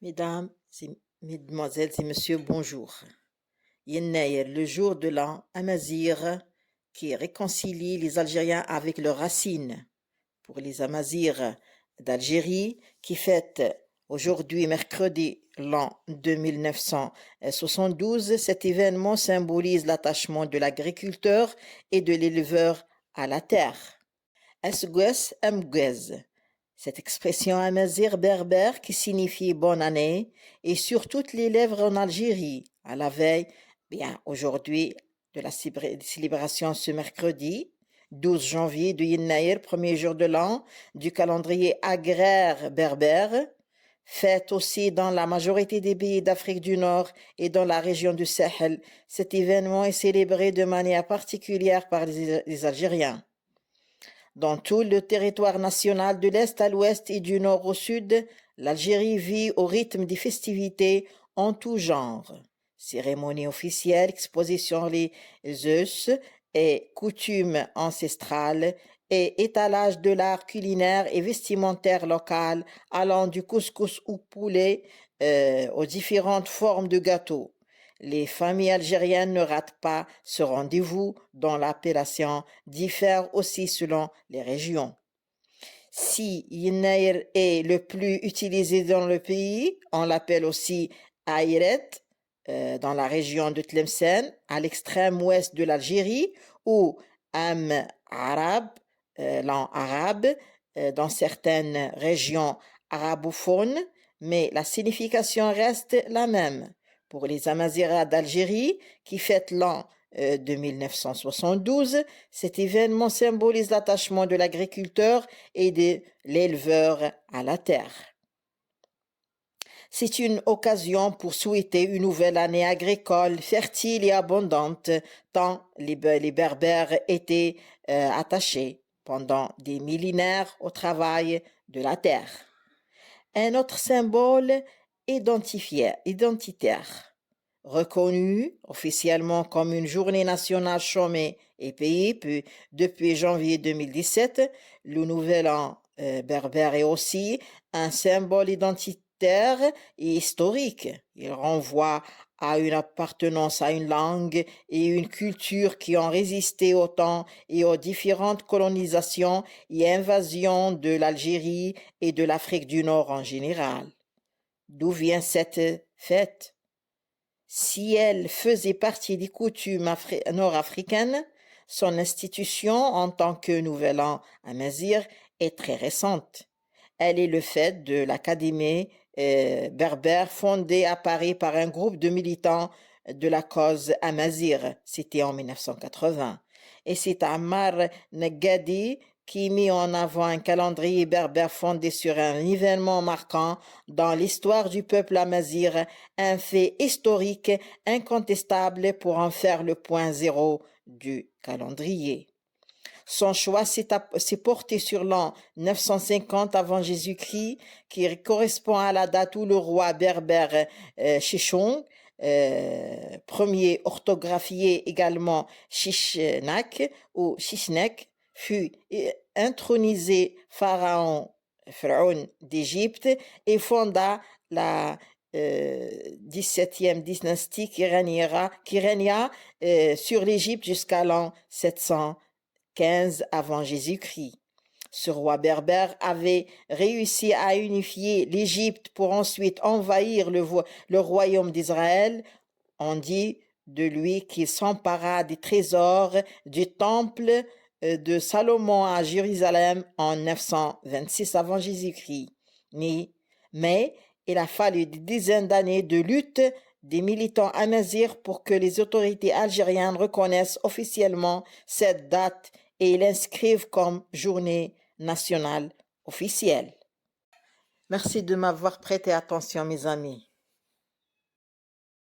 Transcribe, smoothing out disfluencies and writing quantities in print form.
Mesdames et mesdemoiselles et messieurs, bonjour. Yennayer, le jour de l'an amazigh qui réconcilie les Algériens avec leurs racines. Pour les Amazirs d'Algérie qui fêtent aujourd'hui, mercredi, l'an 2972, cet événement symbolise l'attachement de l'agriculteur et de l'éleveur à la terre. Asgwes Amgwez. Cette expression amazigh berbère qui signifie bonne année est sur toutes les lèvres en Algérie, à la veille, aujourd'hui, de la célébration ce mercredi, 12 janvier de Yennayer, premier jour de l'an, du calendrier agraire berbère, fête aussi dans la majorité des pays d'Afrique du Nord et dans la région du Sahel. Cet événement est célébré de manière particulière par les Algériens. Dans tout le territoire national de l'Est à l'Ouest et du Nord au Sud, l'Algérie vit au rythme des festivités en tout genre. Cérémonies officielles, expositions religieuses et coutumes ancestrales et étalage de l'art culinaire et vestimentaire local allant du couscous au poulet aux différentes formes de gâteaux. Les familles algériennes ne ratent pas ce rendez-vous dont l'appellation diffère aussi selon les régions. Si Yennayer est le plus utilisé dans le pays, on l'appelle aussi Ayret dans la région de Tlemcen, à l'extrême ouest de l'Algérie, ou Am Arab, l'an arabe, dans certaines régions arabophones, mais la signification reste la même. Pour les Amaziras d'Algérie, qui fêtent l'an de 1972, cet événement symbolise l'attachement de l'agriculteur et de l'éleveur à la terre. C'est une occasion pour souhaiter une nouvelle année agricole fertile et abondante, tant les Berbères étaient attachés pendant des millénaires au travail de la terre. Un autre symbole identitaire, reconnu officiellement comme une journée nationale chômée et payée depuis janvier 2017, le nouvel an berbère est aussi un symbole identitaire et historique. Il renvoie à une appartenance à une langue et une culture qui ont résisté au temps et aux différentes colonisations et invasions de l'Algérie et de l'Afrique du Nord en général. D'où vient cette fête? Si elle faisait partie des coutumes nord-africaines, son institution en tant que Nouvel An amazigh est très récente. Elle est le fait de l'Académie berbère fondée à Paris par un groupe de militants de la cause amazigh, c'était en 1980. Et c'est Ammar Negadi qui mit en avant un calendrier berbère fondé sur un événement marquant dans l'histoire du peuple amazigh, un fait historique incontestable pour en faire le point zéro du calendrier. Son choix s'est porté sur l'an 950 avant Jésus-Christ, qui correspond à la date où le roi berbère Shishong, premier orthographié également Shishnak ou Shishnek, fut intronisé pharaon d'Égypte et fonda la 17e dynastie qui régna sur l'Égypte jusqu'à l'an 715 avant Jésus-Christ. Ce roi berbère avait réussi à unifier l'Égypte pour ensuite envahir le royaume d'Israël. On dit de lui qu'il s'empara des trésors du temple de Salomon à Jérusalem en 926 avant Jésus-Christ. Mais il a fallu des dizaines d'années de lutte des militants amazirs pour que les autorités algériennes reconnaissent officiellement cette date et l'inscrivent comme journée nationale officielle. Merci de m'avoir prêté attention, mes amis.